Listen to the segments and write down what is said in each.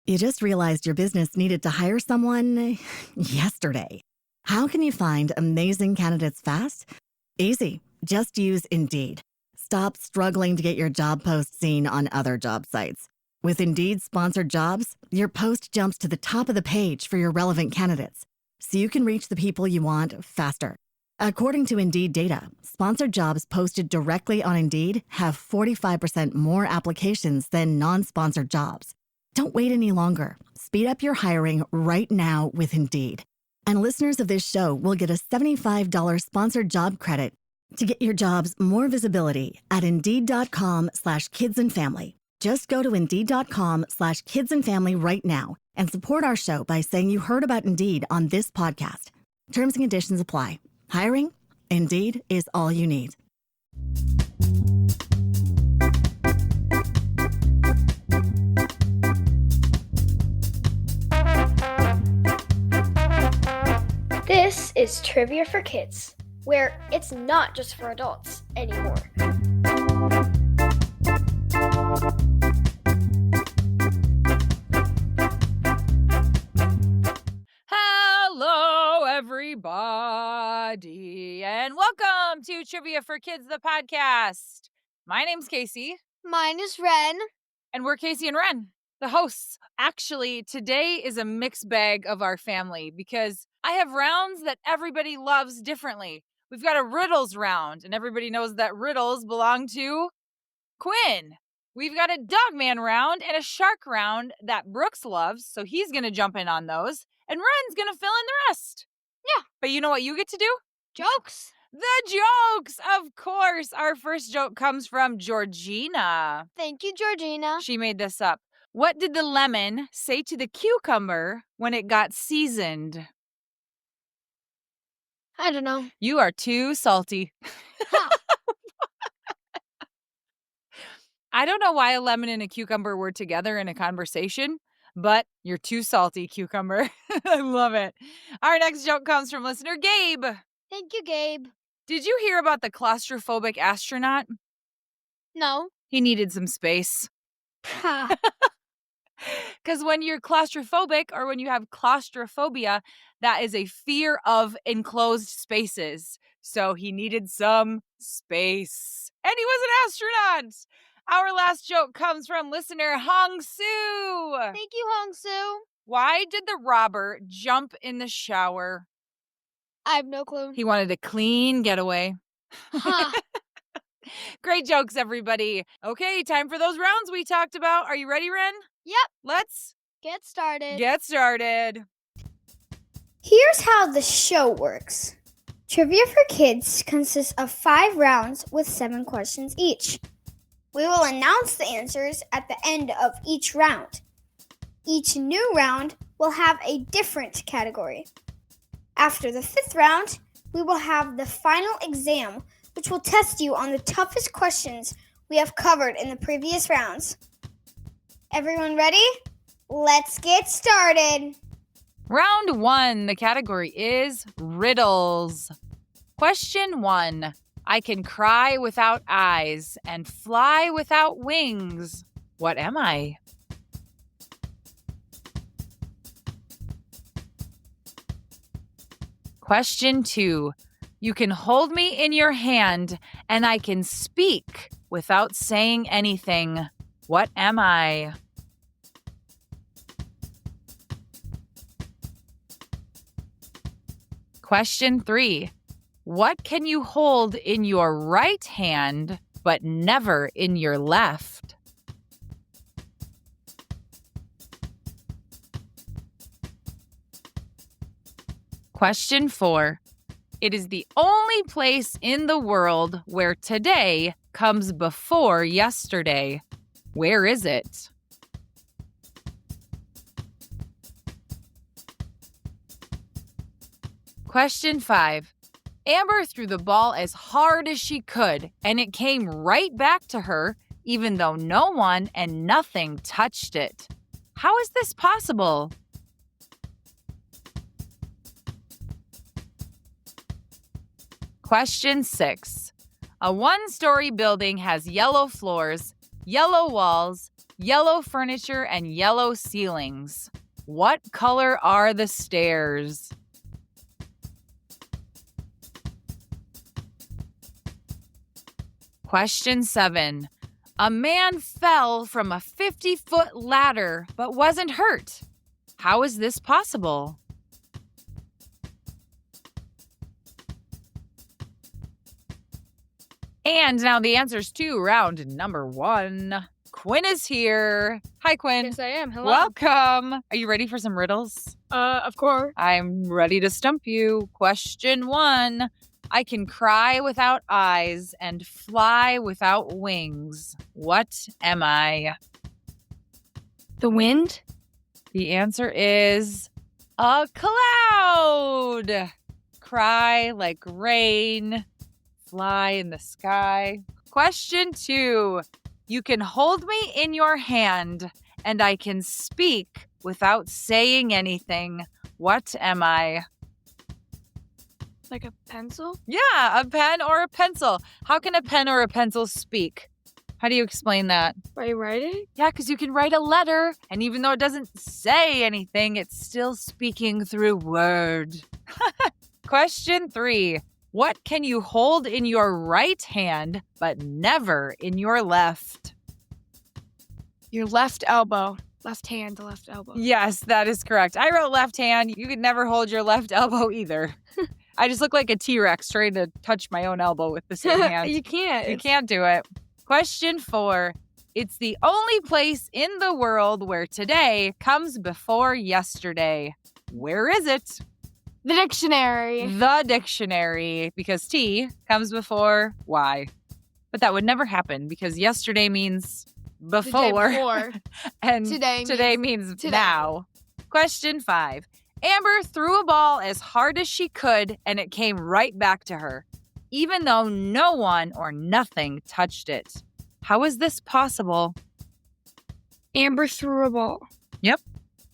You just realized your business needed to hire someone yesterday. How can you find amazing candidates fast? Easy. Just use Indeed. Stop struggling to get your job post seen on other job sites. With Indeed sponsored jobs, your post jumps to the top of the page for your relevant candidates, so you can reach the people you want faster. According to Indeed data, sponsored jobs posted directly on Indeed have 45% more applications than non-sponsored jobs. Don't wait any longer. Speed up your hiring right now with Indeed. And listeners of this show will get a $75 sponsored job credit to get your jobs more visibility at Indeed.com/kidsandfamily. Just go to Indeed.com/kidsandfamily right now and support our show by saying you heard about Indeed on this podcast. Terms and conditions apply. Hiring? Indeed is all you need. This is Trivia for Kids, where it's not just for adults anymore. Hello, everybody, and welcome to Trivia for Kids, the podcast. My name's Casey. Mine is Ren. And we're Casey and Ren, the hosts. Actually, today is a mixed bag of our family because I have rounds that everybody loves differently. We've got a Riddles round, and everybody knows that Riddles belong to Quinn. We've got a Dogman round and a Shark round that Brooks loves, so he's going to jump in on those, and Ren's going to fill in the rest. Yeah. But you know what you get to do? Jokes. The jokes, of course. Our first joke comes from Georgina. Thank you, Georgina. She made this up. What did the lemon say to the cucumber when it got seasoned? I don't know. You are too salty. I don't know why a lemon and a cucumber were together in a conversation, but you're too salty, cucumber. I love it. Our next joke comes from listener Gabe. Thank you, Gabe. Did you hear about the claustrophobic astronaut? No. He needed some space. Because when you're claustrophobic or when you have claustrophobia, that is a fear of enclosed spaces. So he needed some space. And he was an astronaut. Our last joke comes from listener Hong Soo. Thank you, Hong Soo. Why did the robber jump in the shower? I have no clue. He wanted a clean getaway. Great jokes, everybody. Okay, time for those rounds we talked about. Are you ready, Ren? Yep. Let's get started. Here's how the show works. Trivia for Kids consists of 5 rounds with 7 questions each. We will announce the answers at the end of each round. Each new round will have a different category. After the 5th round, we will have the final exam, which will test you on the toughest questions we have covered in the previous rounds. Everyone ready? Let's get started. Round 1, the category is riddles. Question 1. I can cry without eyes and fly without wings. What am I? Question 2. You can hold me in your hand and I can speak without saying anything. What am I? Question 3. What can you hold in your right hand but never in your left? Question 4. It is the only place in the world where today comes before yesterday. Where is it? Question 5. Amber threw the ball as hard as she could, and it came right back to her, even though no one and nothing touched it. How is this possible? Question 6. A one-story building has yellow floors, yellow walls, yellow furniture, and yellow ceilings. What color are the stairs? Question 7. A man fell from a 50-foot ladder but wasn't hurt. How is this possible? And now the answers to round number 1. Quinn is here. Hi, Quinn. Yes, I am. Hello. Welcome. Are you ready for some riddles? Of course. I'm ready to stump you. Question 1. I can cry without eyes and fly without wings. What am I? The wind? The answer is a cloud. Cry like rain. Fly in the sky. Question 2. You can hold me in your hand and I can speak without saying anything. What am I? Like a pencil? Yeah, a pen or a pencil. How can a pen or a pencil speak? How do you explain that? By writing? Yeah, because you can write a letter, and even though it doesn't say anything, it's still speaking through word. Question 3. What can you hold in your right hand, but never in your left? Your left elbow. Left hand, the left elbow. Yes, that is correct. I wrote left hand. You could never hold your left elbow either. I just look like a T-Rex trying to touch my own elbow with the same hand. You can't. You can't do it. Question 4. It's the only place in the world where today comes before yesterday. Where is it? The dictionary. The dictionary, because T comes before Y. But that would never happen because yesterday means The day before. before. And Today means today. now. Question 5. Amber threw a ball as hard as she could and it came right back to her, even though no one or nothing touched it. How is this possible? Amber threw a ball.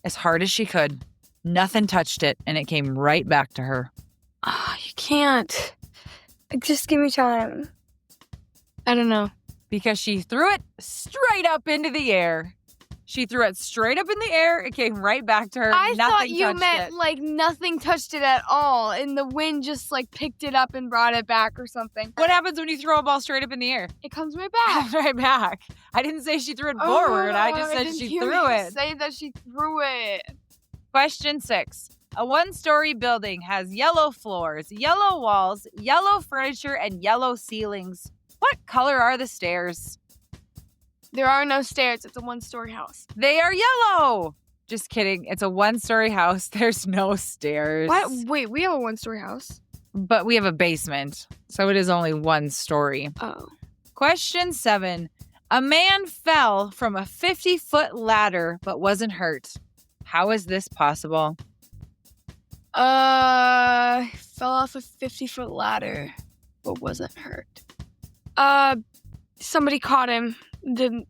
As hard as she could. Nothing touched it and it came right back to her. Oh, you can't. Just give me time. I don't know. Because she threw it straight up into the air. She threw it straight up in the air. It came right back to her. I Nothing thought you touched meant it. like nothing touched it at all, and the wind just like picked it up and brought it back or something. What happens when you throw a ball straight up in the air? It comes right back. Right back. I didn't say she threw it Oh, forward. I just said didn't she hear threw you it. Say that she threw it. Question 6. A one-story building has yellow floors, yellow walls, yellow furniture, and yellow ceilings. What color are the stairs? There are no stairs. It's a one-story house. They are yellow. Just kidding. It's a one-story house. There's no stairs. What? Wait, we have a one-story house. But we have a basement, so it is only one story. Oh. Question 7. A man fell from a 50-foot ladder but wasn't hurt. How is this possible? Fell off a 50-foot ladder, but wasn't hurt. Somebody caught him. The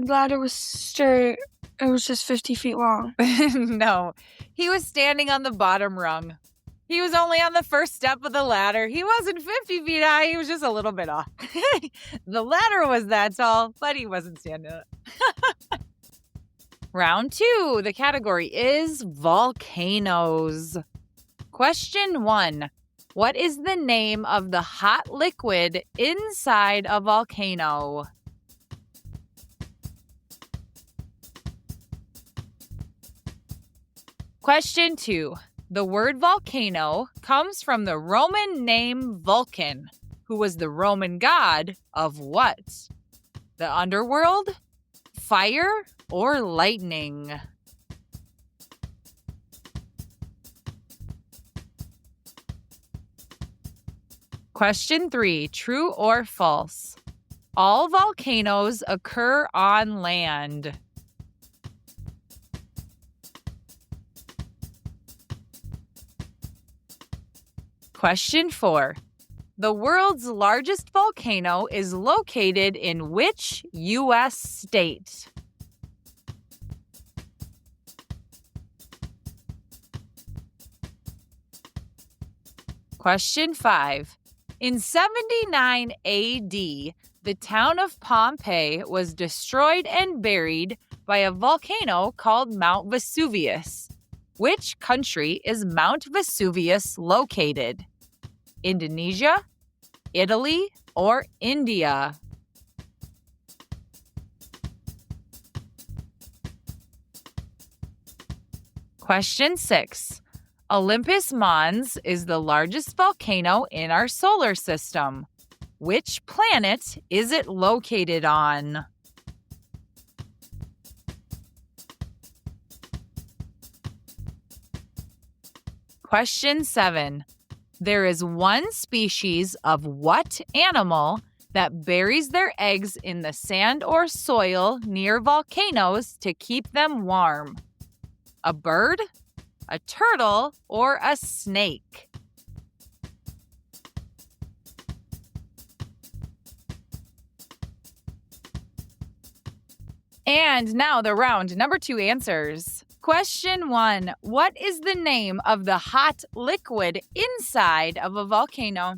ladder was straight. It was just 50 feet long. No, he was standing on the bottom rung. He was only on the first step of the ladder. He wasn't 50 feet high. He was just a little bit off. The ladder was that tall, but he wasn't standing up. Round 2. The category is volcanoes. Question 1. What is the name of the hot liquid inside a volcano? Question 2. The word volcano comes from the Roman name Vulcan, who was the Roman god of what? The underworld, fire, or lightning? Question 3. True or false? All volcanoes occur on land. Question 4. The world's largest volcano is located in which U.S. state? Question 5. In 79 AD, The town of Pompeii was destroyed and buried by a volcano called Mount Vesuvius. Which country is Mount Vesuvius located? Indonesia, Italy, or India? Question 6. Olympus Mons is the largest volcano in our solar system. Which planet is it located on? Question 7. There is one species of what animal that buries their eggs in the sand or soil near volcanoes to keep them warm? A bird, a turtle, or a snake? And now the round number 2 answers. Question 1. What is the name of the hot liquid inside of a volcano?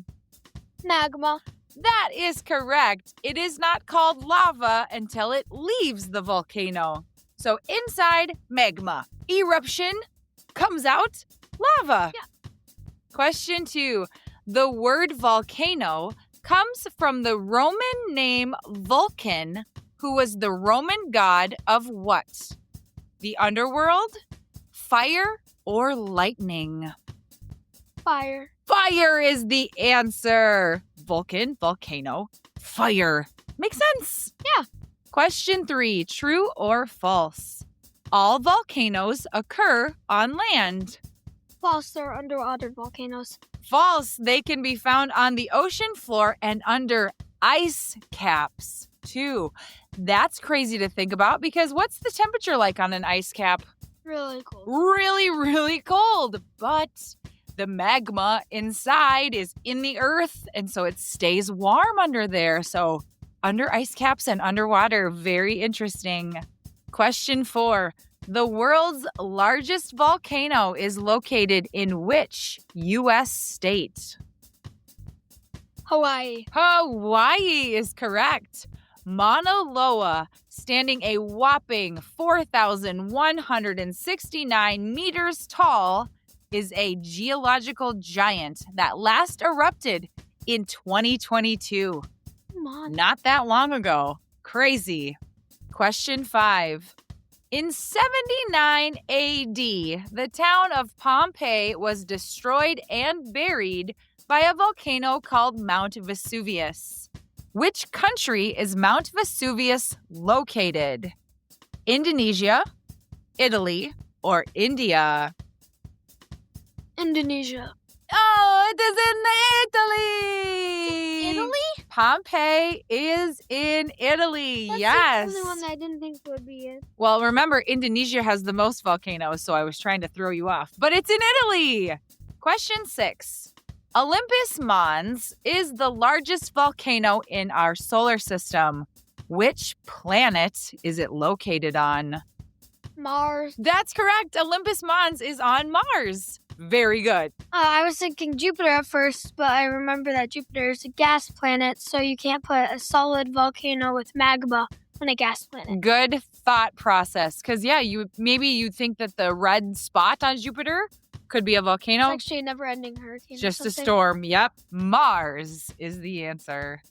Magma. That is correct. It is not called lava until it leaves the volcano. So inside, magma. Eruption, comes out, lava. Yeah. Question 2. The word volcano comes from the Roman name Vulcan, who was the Roman god of what? The underworld, fire, or lightning? Fire. Fire is the answer. Vulcan, volcano, fire. Makes sense. Yeah. Question 3, true or false? All volcanoes occur on land. False, they're underwater volcanoes. False, they can be found on the ocean floor and under ice caps, too. That's crazy to think about because what's the temperature like on an ice cap? Really cool. Really, really cold. But the magma inside is in the earth, and so it stays warm under there. So under ice caps and underwater, very interesting. Question 4. The world's largest volcano is located in which U.S. state? Hawaii. Hawaii is correct. Mauna Loa, standing a whopping 4,169 meters tall, is a geological giant that last erupted in 2022. Come on. Not that long ago. Crazy. Question 5. In 79 AD, the town of Pompeii was destroyed and buried by a volcano called Mount Vesuvius. Which country is Mount Vesuvius located? Indonesia, Italy, or India? Indonesia. Oh, it is in Italy! Italy? Pompeii is in Italy. That's Yes. the only one that I didn't think would be it. Well, remember, Indonesia has the most volcanoes, so I was trying to throw you off. But it's in Italy. Question 6. Olympus Mons is the largest volcano in our solar system. Which planet is it located on? Mars. That's correct. Olympus Mons is on Mars. Very good. I was thinking Jupiter at first, but I remember that Jupiter is a gas planet, so you can't put a solid volcano with magma on a gas planet. Good thought process. Because, yeah, you'd think that the red spot on Jupiter could be a volcano. It's actually a never-ending hurricane. Just or a something. storm. Yep. Mars is the answer.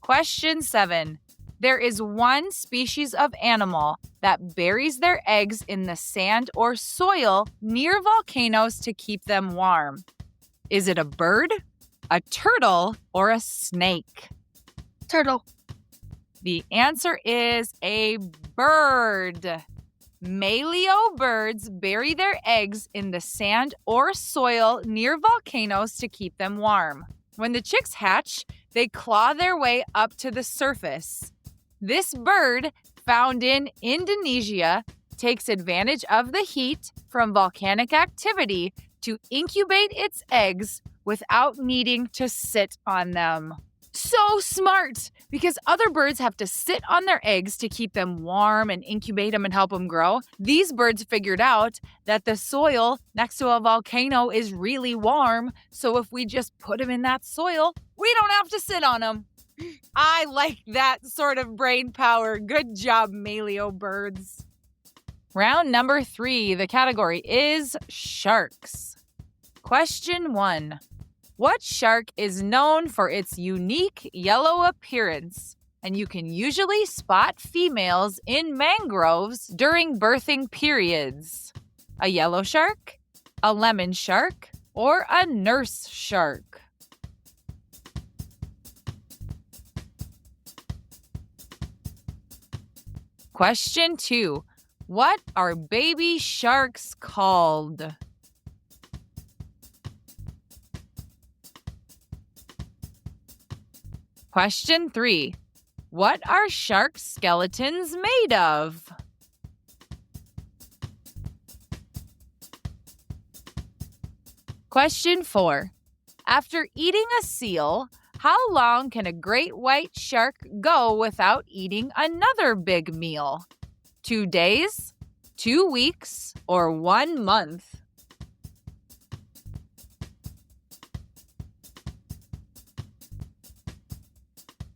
Question 7. There is one species of animal that buries their eggs in the sand or soil near volcanoes to keep them warm. Is it a bird, a turtle, or a snake? Turtle. The answer is a bird. Maleo birds bury their eggs in the sand or soil near volcanoes to keep them warm. When the chicks hatch, they claw their way up to the surface. This bird, found in Indonesia, takes advantage of the heat from volcanic activity to incubate its eggs without needing to sit on them. So smart, because other birds have to sit on their eggs to keep them warm and incubate them and help them grow. These birds figured out that the soil next to a volcano is really warm, so if we just put them in that soil, we don't have to sit on them. I like that sort of brain power. Good job, Maleo birds. Round number 3, the category is sharks. Question 1. What shark is known for its unique yellow appearance? And you can usually spot females in mangroves during birthing periods. A yellow shark, a lemon shark, or a nurse shark? Question 2. What are baby sharks called? Question 3. What are shark skeletons made of? Question 4. After eating a seal, how long can a great white shark go without eating another big meal? 2 days, 2 weeks, or 1 month?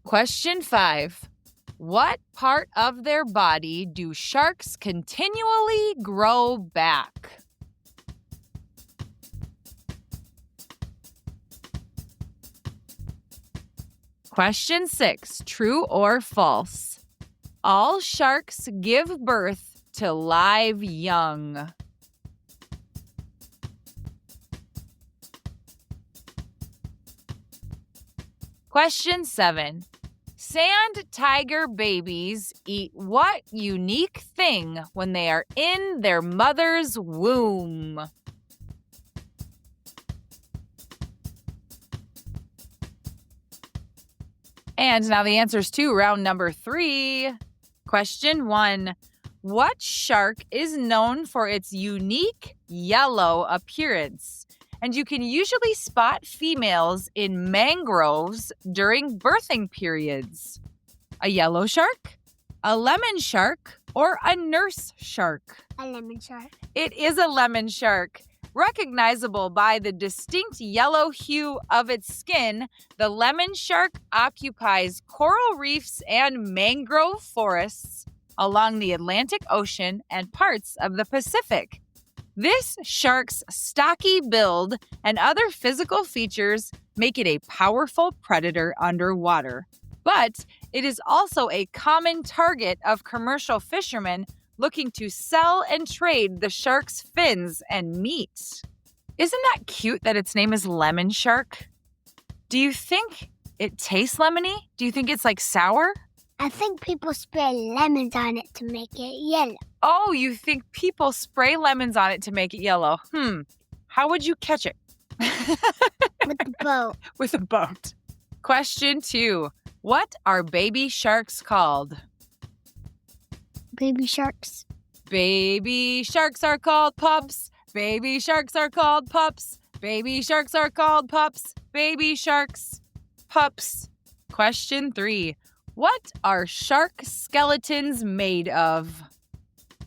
Question 5. What part of their body do sharks continually grow back? Question 6. True or false? All sharks give birth to live young. Question 7. Sand tiger babies eat what unique thing when they are in their mother's womb? And now the answers to round number 3. Question 1. What shark is known for its unique yellow appearance? And you can usually spot females in mangroves during birthing periods. A yellow shark, a lemon shark, or a nurse shark? A lemon shark. It is a lemon shark. Recognizable by the distinct yellow hue of its skin, the lemon shark occupies coral reefs and mangrove forests along the Atlantic Ocean and parts of the Pacific. This shark's stocky build and other physical features make it a powerful predator underwater. But it is also a common target of commercial fishermen looking to sell and trade the shark's fins and meat. Isn't that cute that its name is lemon shark? Do you think it tastes lemony? Do you think it's like sour? I think people spray lemons on it to make it yellow. Oh, you think people spray lemons on it to make it yellow? How would you catch it? With the boat. With a boat. Question 2. What are baby sharks called? Baby sharks. Baby sharks are called pups. Baby sharks are called pups. Baby sharks are called pups. Baby sharks, pups. Question 3. What are shark skeletons made of?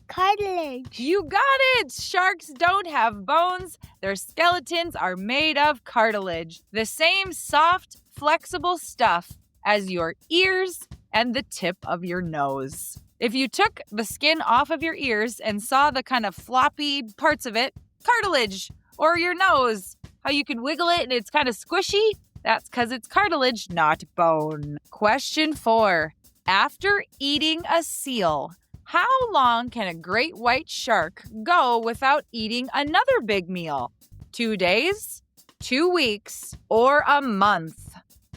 Cartilage. You got it! Sharks don't have bones. Their skeletons are made of cartilage, the same soft, flexible stuff as your ears and the tip of your nose. If you took the skin off of your ears and saw the kind of floppy parts of it, cartilage, or your nose, how you can wiggle it and it's kind of squishy, that's because it's cartilage, not bone. Question 4. After eating a seal, how long can a great white shark go without eating another big meal? 2 days, 2 weeks, or a month?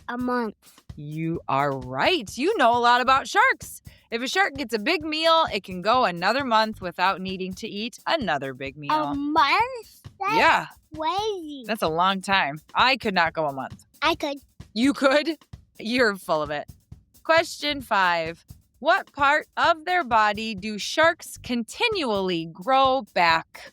A month. You are right. You know a lot about sharks. If a shark gets a big meal, it can go another month without needing to eat another big meal. A month? Yeah. Crazy. That's a long time. I could not go a month. I could. You could? You're full of it. Question 5. What part of their body do sharks continually grow back?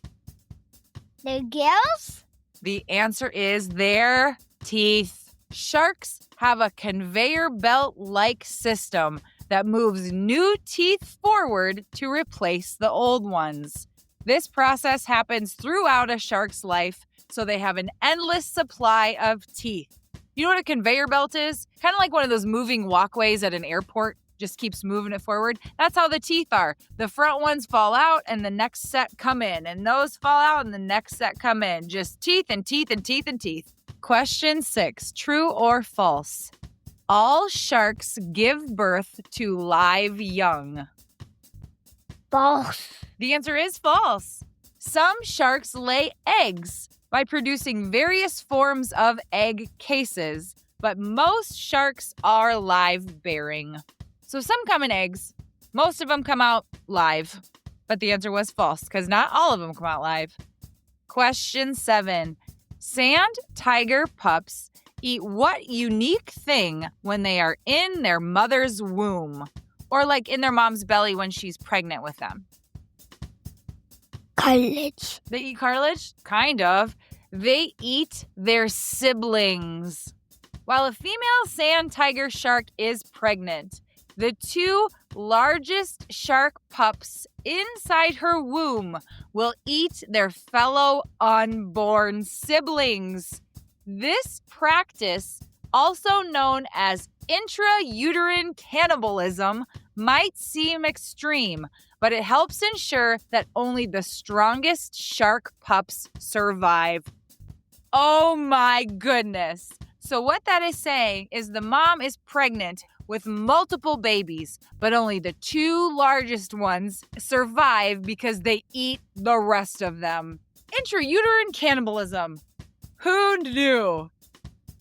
Their gills? The answer is their teeth. Sharks have a conveyor belt-like system that moves new teeth forward to replace the old ones. This process happens throughout a shark's life, so they have an endless supply of teeth. You know what a conveyor belt is? Kind of like one of those moving walkways at an airport. Just keeps moving it forward. That's how the teeth are. The front ones fall out and the next set come in. And those fall out and the next set come in. Just teeth and teeth and teeth and teeth. Question 6. True or false? All sharks give birth to live young. False. The answer is false. Some sharks lay eggs by producing various forms of egg cases, but most sharks are live-bearing. So some come in eggs, most of them come out live, but the answer was false because not all of them come out live. Question 7. Sand tiger pups eat what unique thing when they are in their mother's womb, or like in their mom's belly when she's pregnant with them? Cartilage. They eat cartilage? Kind of. They eat their siblings. While a female sand tiger shark is pregnant, the 2 largest shark pups inside her womb will eat their fellow unborn siblings. This practice, also known as intrauterine cannibalism, might seem extreme, but it helps ensure that only the strongest shark pups survive. Oh my goodness. So what that is saying is the mom is pregnant with multiple babies, but only the 2 largest ones survive because they eat the rest of them. Intrauterine cannibalism. Who knew?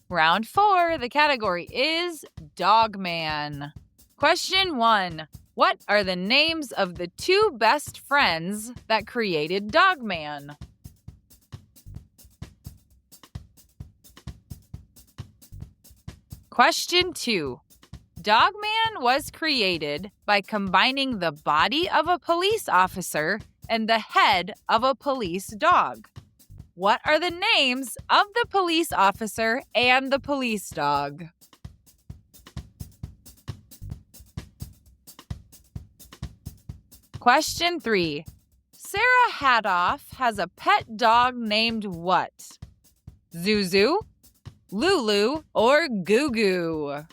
Round 4, the category is Dogman. Question 1. What are the names of the 2 best friends that created Dogman? Question 2. Dogman was created by combining the body of a police officer and the head of a police dog. What are the names of the police officer and the police dog? Question 3. Sarah Hadoff has a pet dog named what? Zuzu, Lulu, or Goo Goo?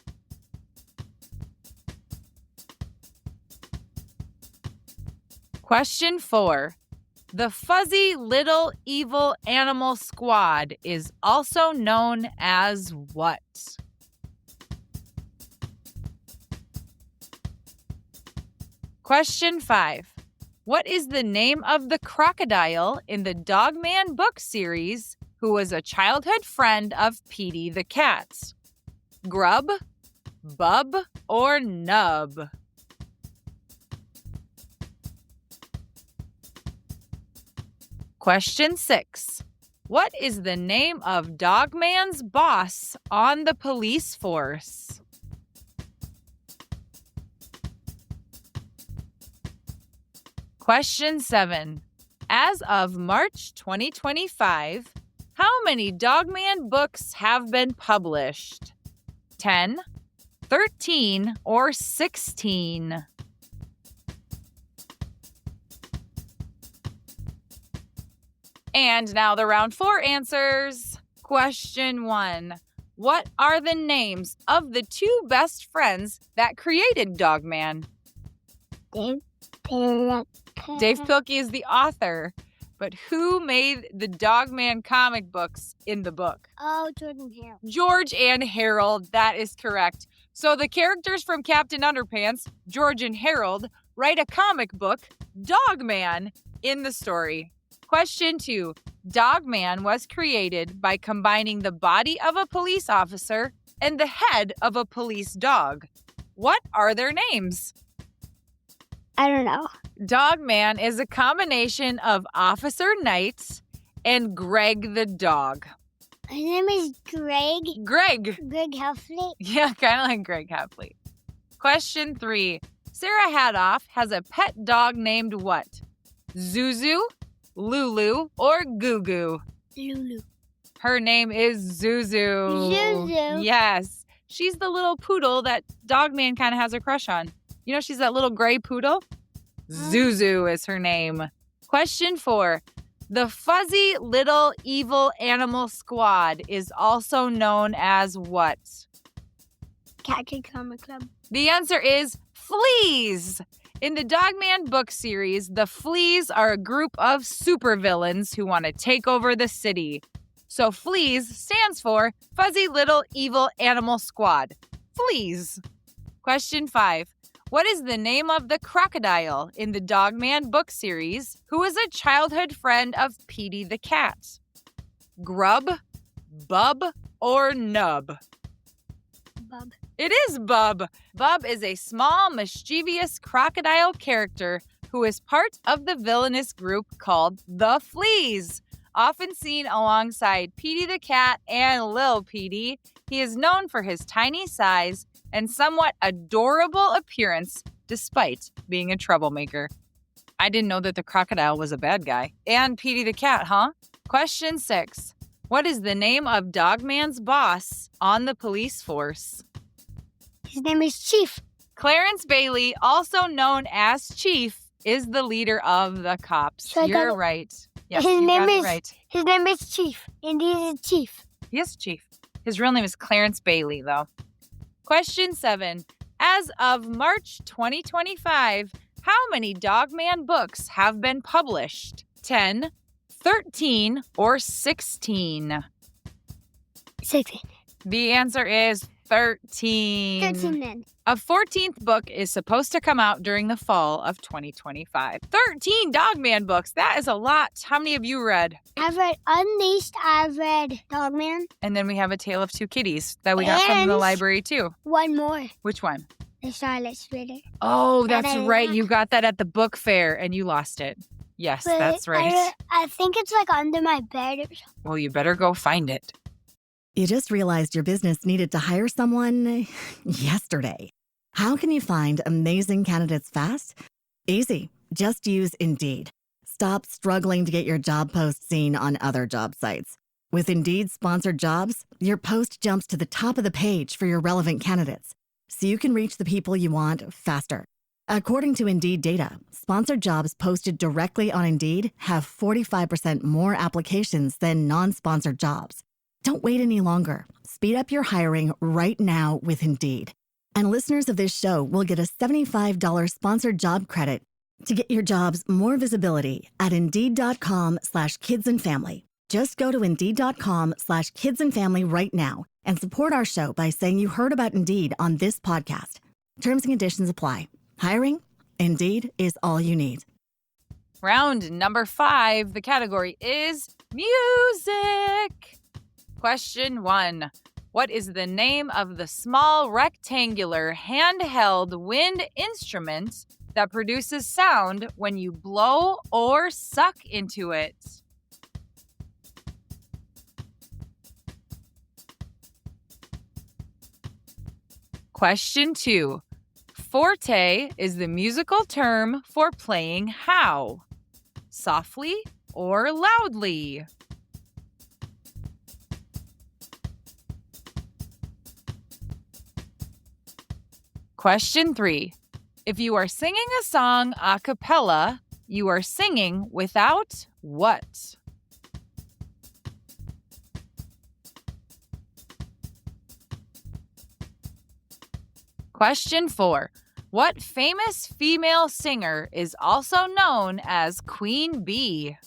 Question 4. The fuzzy little evil animal squad is also known as what? Question 5. What is the name of the crocodile in the Dogman book series who was a childhood friend of Petey the cat? Grub, Bub, or Nub? Question 6. What is the name of Dogman's boss on the police force? Question 7. As of March 2025, how many Dogman books have been published? 10, 13, or 16? And now the round 4 answers. Question 1. What are the names of the 2 best friends that created Dogman? Dave Pilkey. Dave Pilkey is the author, but who made the Dogman comic books in the book? Oh, Jordan Harold. George and Harold, that is correct. So the characters from Captain Underpants, George and Harold, write a comic book, Dogman, in the story. Question 2. Dogman was created by combining the body of a police officer and the head of a police dog. What are their names? I don't know. Dogman is a combination of Officer Knight and Greg the dog. His name is Greg. Greg. Greg Heffley. Yeah, kind of like Greg Heffley. Question 3. Sarah Hadoff has a pet dog named what? Zuzu, Lulu, or Goo Goo? Lulu. Her name is Zuzu. Zuzu. Yes. She's the little poodle that Dogman kind of has a crush on. You know, she's that little gray poodle? Zuzu is her name. Question 4. The fuzzy little evil animal squad is also known as what? Cat Kid Comic Club. The answer is fleas. In the Dogman book series, the fleas are a group of supervillains who want to take over the city. So fleas stands for Fuzzy Little Evil Animal Squad. Fleas. Question 5. What is the name of the crocodile in the Dogman book series who is a childhood friend of Petey the cat? Grub, Bub, or Nub? Bub. It is Bub. Bub is a small, mischievous crocodile character who is part of the villainous group called the Fleas. Often seen alongside Petey the cat and Lil Petey, he is known for his tiny size and somewhat adorable appearance despite being a troublemaker. I didn't know that the crocodile was a bad guy. And Petey the cat, huh? Question 6. What is the name of Dogman's boss on the police force? His name is Chief. Clarence Bailey, also known as Chief, is the leader of the cops. So I got You're it. right. Yes, His you name got it is- right. His name is Chief, and he's a chief. He is Chief. His real name is Clarence Bailey, though. Question 7. As of March 2025, how many Dogman books have been published? 10, 13, or 16? 16. The answer is 13. 13 then. A 14th book is supposed to come out during the fall of 2025. 13 Dogman books. That is a lot. How many have you read? I've read Unleashed, I've read Dogman. And then we have A Tale of Two Kitties that we got from the And- library, too. One more. Which one? The Charlotte Reader. Oh, that's I right. read- You got that at the book fair and you lost it. Yes, But that's right. I think it's like under my bed or something. Well, you better go find it. You just realized your business needed to hire someone yesterday. How can you find amazing candidates fast? Easy. Just use Indeed. Stop struggling to get your job post seen on other job sites. With Indeed sponsored jobs, your post jumps to the top of the page for your relevant candidates, so you can reach the people you want faster. According to Indeed data, sponsored jobs posted directly on Indeed have 45% more applications than non-sponsored jobs. Don't wait any longer. Speed up your hiring right now with Indeed. And listeners of this show will get a $75 sponsored job credit to get your jobs more visibility at Indeed.com/kidsandfamily. Just go to Indeed.com/kidsandfamily right now and support our show by saying you heard about Indeed on this podcast. Terms and conditions apply. Hiring? Indeed is all you need. Round number 5. The category is music. Question 1. What is the name of the small rectangular handheld wind instrument that produces sound when you blow or suck into it? Question 2. Forte is the musical term for playing how? Softly or loudly? Question 3. If you are singing a song a cappella, you are singing without what? Question 4. What famous female singer is also known as Queen Bee?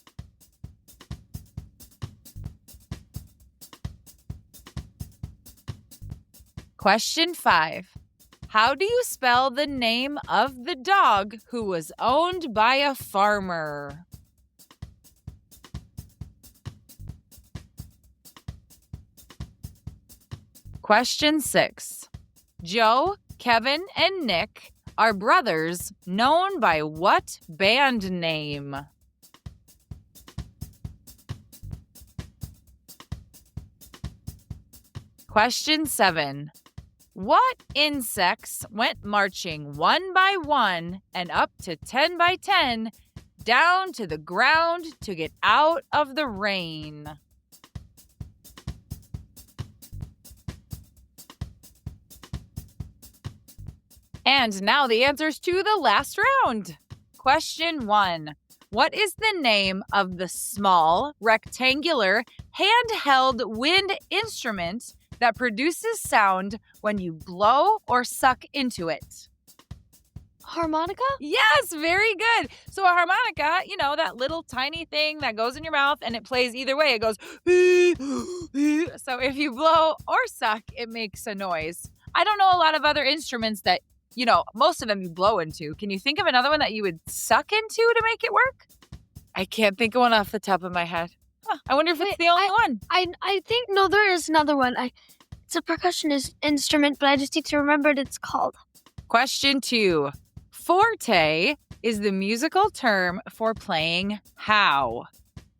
Question 5. How do you spell the name of the dog who was owned by a farmer? Question 6. Joe, Kevin, and Nick are brothers known by what band name? Question 7. What insects went marching one by one and up to 10 by 10 down to the ground to get out of the rain? And now the answers to the last round. Question 1. What is the name of the small, rectangular, handheld wind instrument that produces sound when you blow or suck into it? Harmonica? Yes, very good. So a harmonica, that little tiny thing that goes in your mouth and it plays either way. It goes, so if you blow or suck, it makes a noise. I don't know a lot of other instruments that, most of them you blow into. Can you think of another one that you would suck into to make it work? I can't think of one off the top of my head. I wonder if it's the only one. I think, no, there is another one. It's a percussion instrument, but I just need to remember what it's called. Question 2. Forte is the musical term for playing how?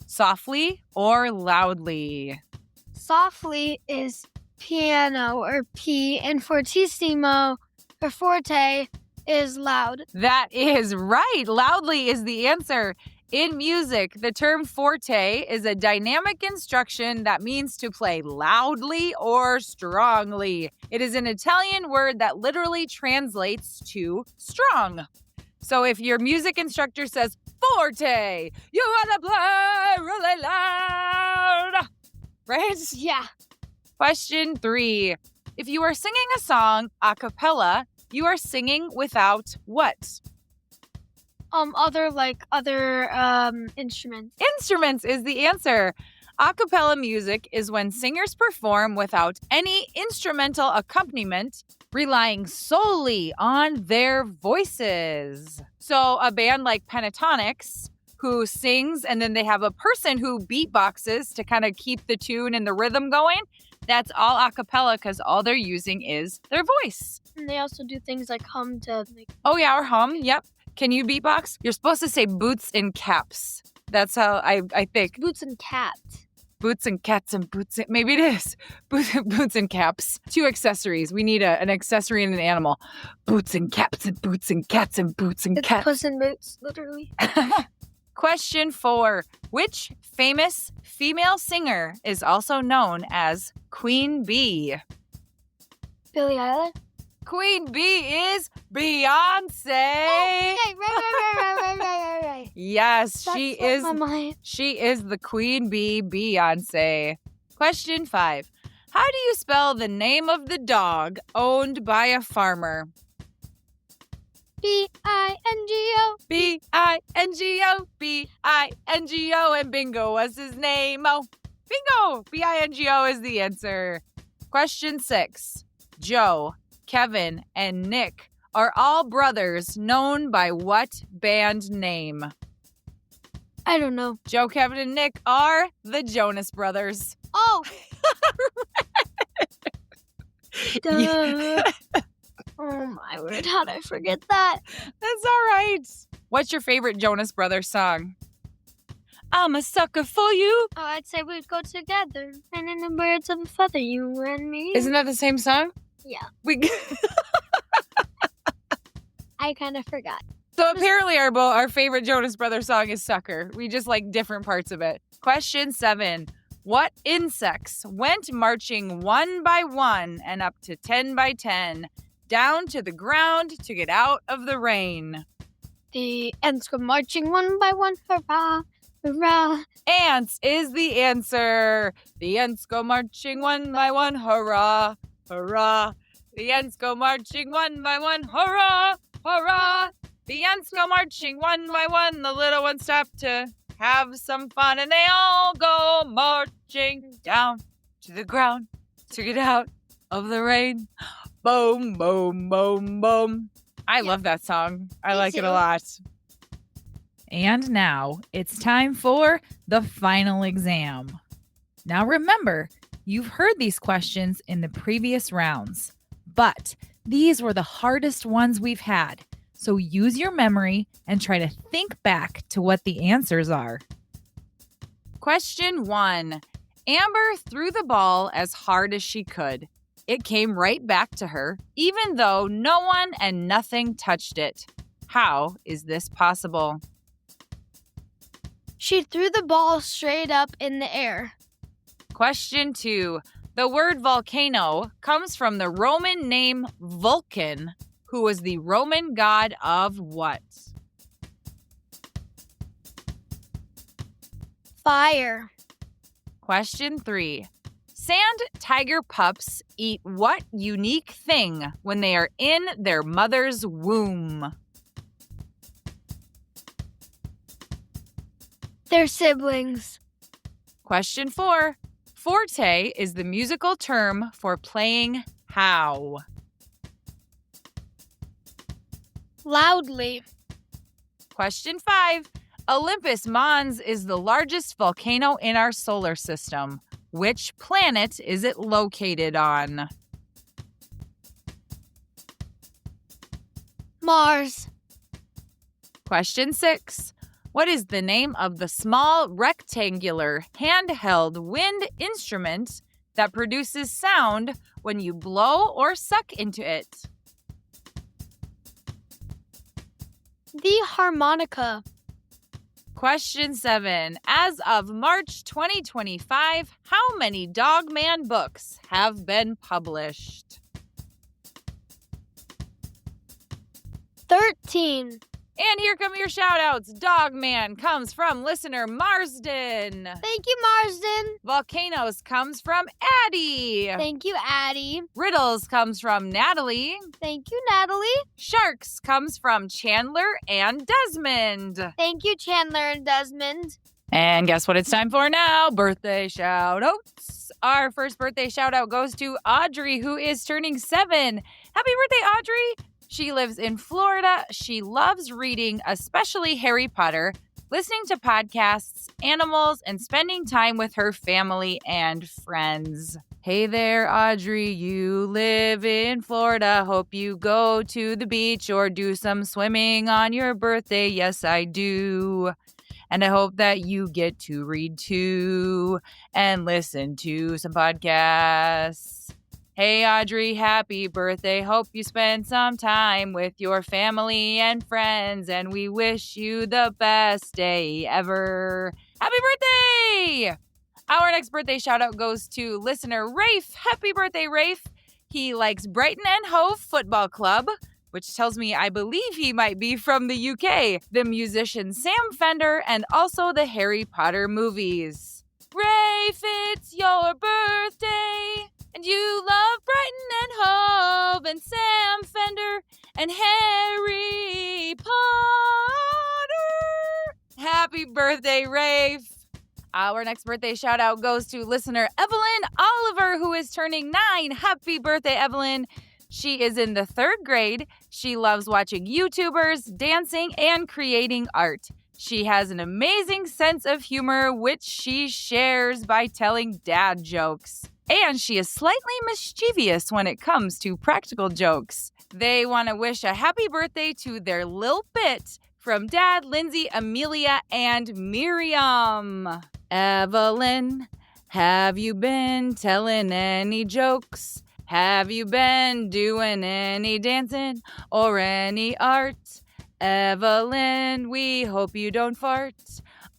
Softly or loudly? Softly is piano or P, and fortissimo or forte is loud. That is right. Loudly is the answer. In music, the term forte is a dynamic instruction that means to play loudly or strongly. It is an Italian word that literally translates to strong. So if your music instructor says, forte, you want to play really loud, right? Yeah. Question 3. If you are singing a song a cappella, you are singing without what? Other instruments. Instruments is the answer. A cappella music is when singers perform without any instrumental accompaniment, relying solely on their voices. So a band like Pentatonics, who sings and then they have a person who beatboxes to kind of keep the tune and the rhythm going, that's all a cappella because all they're using is their voice. And they also do things like hum to make... Oh yeah, or hum, yep. Can you beatbox? You're supposed to say boots and caps. That's how I think. Boots and cats. Boots and cats and boots. Maybe it is. Boots and caps. 2 accessories. We need an accessory and an animal. Boots and caps and boots and cats and boots and cats. Puss in Boots, literally. Question 4. Which famous female singer is also known as Queen Bee? Billie Eilish? Queen Bee is Beyonce. Oh, right. Yes, That she slipped is. my mind. She is the Queen Bee, Beyonce. Question 5. How do you spell the name of the dog owned by a farmer? B-I-N-G-O. B-I-N-G-O, B-I-N-G-O, and Bingo was his name. Oh, Bingo! B-I-N-G-O is the answer. Question 6. Joe, Kevin, and Nick are all brothers known by what band name? I don't know. Joe, Kevin, and Nick are the Jonas Brothers. Oh! Duh. Oh my word, how'd I forget that? That's all right. What's your favorite Jonas Brothers song? I'm a sucker for you. Oh, I'd say we'd go together. And in the birds of a feather, you and me. Isn't that the same song? Yeah. We. I kind of forgot. So apparently our favorite Jonas Brothers song is Sucker. We just like different parts of it. Question 7. What insects went marching 1 by 1 and up to 10 by 10 down to the ground to get out of the rain? The ants go marching 1 by 1, hurrah, hurrah. Ants is the answer. The ants go marching 1 by 1, hurrah, hurrah. The ants go marching 1 by 1, hurrah, hurrah. The ants go marching 1 by 1. The little ones stop to have some fun, and they all go marching down to the ground to get out of the rain. Boom, boom, boom, boom. I love that song. I like it a lot. And now it's time for the final exam. Now remember, you've heard these questions in the previous rounds, but these were the hardest ones we've had. So use your memory and try to think back to what the answers are. Question 1. Amber threw the ball as hard as she could. It came right back to her, even though no one and nothing touched it. How is this possible? She threw the ball straight up in the air. Question 2. The word volcano comes from the Roman name Vulcan, who was the Roman god of what? Fire. Question 3. Sand tiger pups eat what unique thing when they are in their mother's womb? Their siblings. Question 4. Forte is the musical term for playing how? Loudly. Question 5. Olympus Mons is the largest volcano in our solar system. Which planet is it located on? Mars. Question 6. What is the name of the small rectangular handheld wind instrument that produces sound when you blow or suck into it? The harmonica. Question 7. As of March 2025, how many Dogman books have been published? 13. And here come your shout-outs. Dogman comes from listener Marsden. Thank you, Marsden. Volcanoes comes from Addie. Thank you, Addie. Riddles comes from Natalie. Thank you, Natalie. Sharks comes from Chandler and Desmond. Thank you, Chandler and Desmond. And guess what it's time for now? Birthday shout-outs. Our first birthday shout-out goes to Audrey, who is turning 7. Happy birthday, Audrey! She lives in Florida. She loves reading, especially Harry Potter, listening to podcasts, animals, and spending time with her family and friends. Hey there, Audrey. You live in Florida. Hope you go to the beach or do some swimming on your birthday. Yes, I do. And I hope that you get to read too and listen to some podcasts. Hey, Audrey, happy birthday. Hope you spend some time with your family and friends, and we wish you the best day ever. Happy birthday! Our next birthday shout out goes to listener Rafe. Happy birthday, Rafe. He likes Brighton and Hove Football Club, which tells me I believe he might be from the UK, the musician Sam Fender, and also the Harry Potter movies. Rafe, it's your birthday, and you love Brighton and Hove and Sam Fender and Harry Potter. Happy birthday, Rafe. Our next birthday shout out goes to listener Evelyn Oliver, who is turning 9. Happy birthday, Evelyn. She is in the 3rd grade. She loves watching YouTubers, dancing, and creating art. She has an amazing sense of humor, which she shares by telling dad jokes. And she is slightly mischievous when it comes to practical jokes. They want to wish a happy birthday to their Lil Bit from Dad, Lindsay, Amelia, and Miriam. Evelyn, have you been telling any jokes? Have you been doing any dancing or any art? Evelyn, we hope you don't fart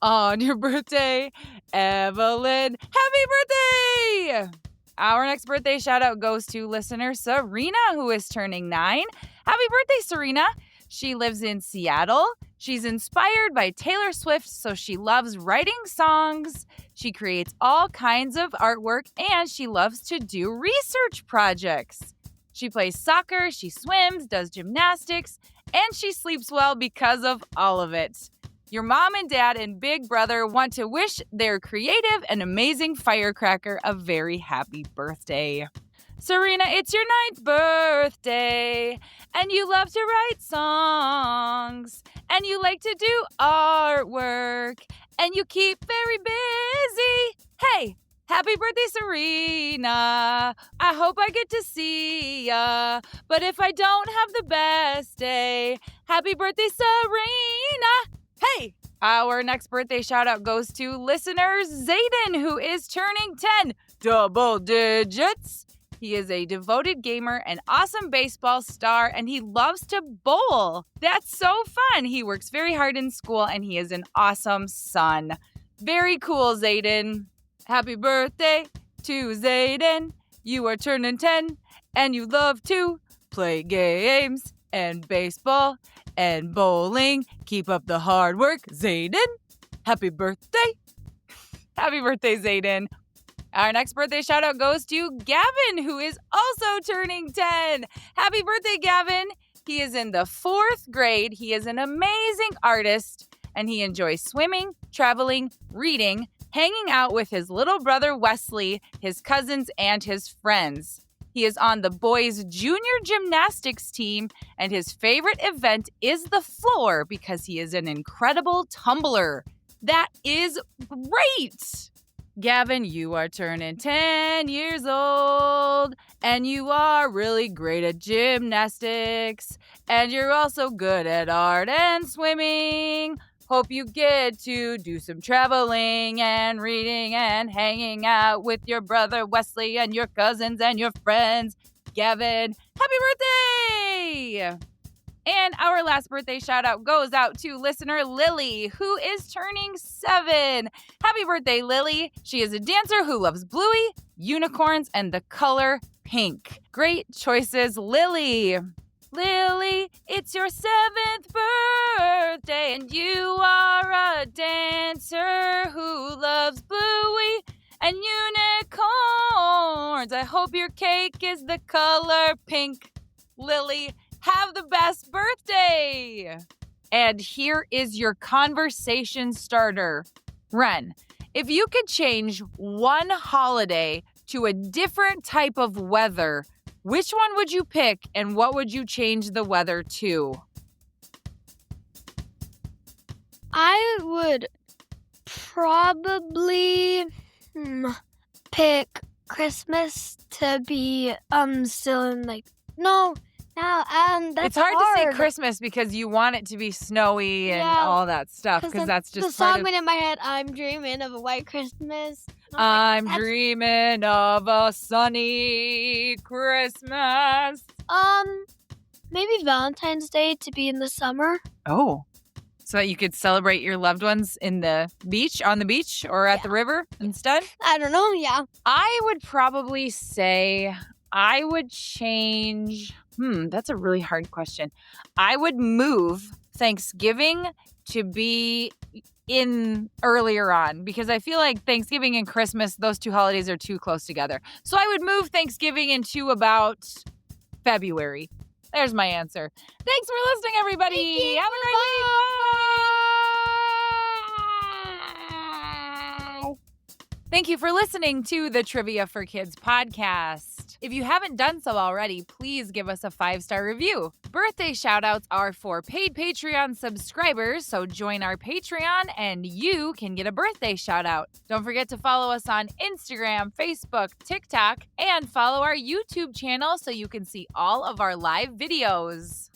on your birthday. Evelyn, happy birthday! Our next birthday shout out goes to listener Serena, who is turning 9. Happy birthday, Serena! She lives in Seattle. She's inspired by Taylor Swift, so she loves writing songs. She creates all kinds of artwork, and she loves to do research projects. She plays soccer, she swims, does gymnastics, and she sleeps well because of all of it. Your mom and dad and big brother want to wish their creative and amazing firecracker a very happy birthday. Serena, it's your 9th birthday, and you love to write songs, and you like to do artwork, and you keep very busy. Hey, happy birthday, Serena. I hope I get to see ya, but if I don't have the best day, happy birthday, Serena. Hey, our next birthday shout out goes to listener Zayden, who is turning 10, double digits. He is a devoted gamer, an awesome baseball star, and he loves to bowl. That's so fun. He works very hard in school, and he is an awesome son. Very cool, Zayden. Happy birthday to Zayden. You are turning 10, and you love to play games and baseball and bowling. Keep up the hard work, Zayden. Happy birthday. Happy birthday, Zayden. Our next birthday shout out goes to Gavin, who is also turning 10. Happy birthday, Gavin. He is in the 4th grade. He is an amazing artist, and he enjoys swimming, traveling, reading, hanging out with his little brother Wesley, his cousins, and his friends. He is on the boys' junior gymnastics team, and his favorite event is the floor because he is an incredible tumbler. That is great! Gavin, you are turning 10 years old, and you are really great at gymnastics, and you're also good at art and swimming. Hope you get to do some traveling and reading and hanging out with your brother Wesley and your cousins and your friends. Gavin, happy birthday! And our last birthday shout out goes out to listener Lily, who is turning 7. Happy birthday, Lily. She is a dancer who loves Bluey, unicorns, and the color pink. Great choices, Lily. Lily, it's your 7th birthday, and you are a dancer who loves Bluey and unicorns. I hope your cake is the color pink. Lily, have the best birthday! And here is your conversation starter. Ren, if you could change one holiday to a different type of weather, which one would you pick and what would you change the weather to? I would probably pick Christmas to be still in that's it's hard to say Christmas because you want it to be snowy and all that stuff because that's just the song went in my head. I'm dreaming of a white Christmas. I'm dreaming of a sunny Christmas. Maybe Valentine's Day to be in the summer. Oh, so that you could celebrate your loved ones on the beach or at the river instead? I don't know, yeah. I would probably say I would change... that's a really hard question. I would move Thanksgiving to be in earlier on because I feel like Thanksgiving and Christmas, those two holidays are too close together. So I would move Thanksgiving into about February. There's my answer. Thanks for listening, everybody. Have a great week. Thank you for listening to the Trivia for Kids podcast. If you haven't done so already, please give us a 5-star review. Birthday shoutouts are for paid Patreon subscribers, so join our Patreon and you can get a birthday shoutout. Don't forget to follow us on Instagram, Facebook, TikTok, and follow our YouTube channel so you can see all of our live videos.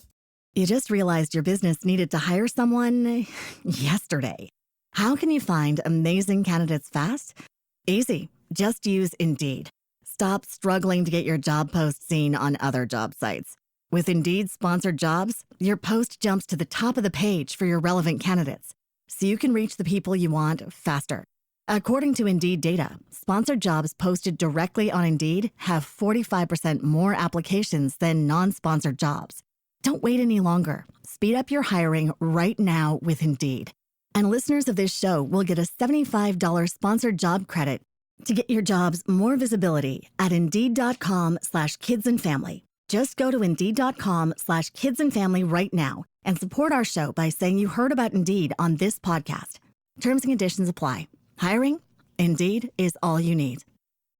You just realized your business needed to hire someone yesterday. How can you find amazing candidates fast? Easy. Just use Indeed. Stop struggling to get your job post seen on other job sites. With Indeed sponsored jobs, your post jumps to the top of the page for your relevant candidates, so you can reach the people you want faster. According to Indeed data, sponsored jobs posted directly on Indeed have 45% more applications than non-sponsored jobs. Don't wait any longer. Speed up your hiring right now with Indeed. And listeners of this show will get a $75 sponsored job credit to get your jobs more visibility at Indeed.com/kidsandfamily. Just go to Indeed.com/kidsandfamily right now and support our show by saying you heard about Indeed on this podcast. Terms and conditions apply. Hiring? Indeed is all you need.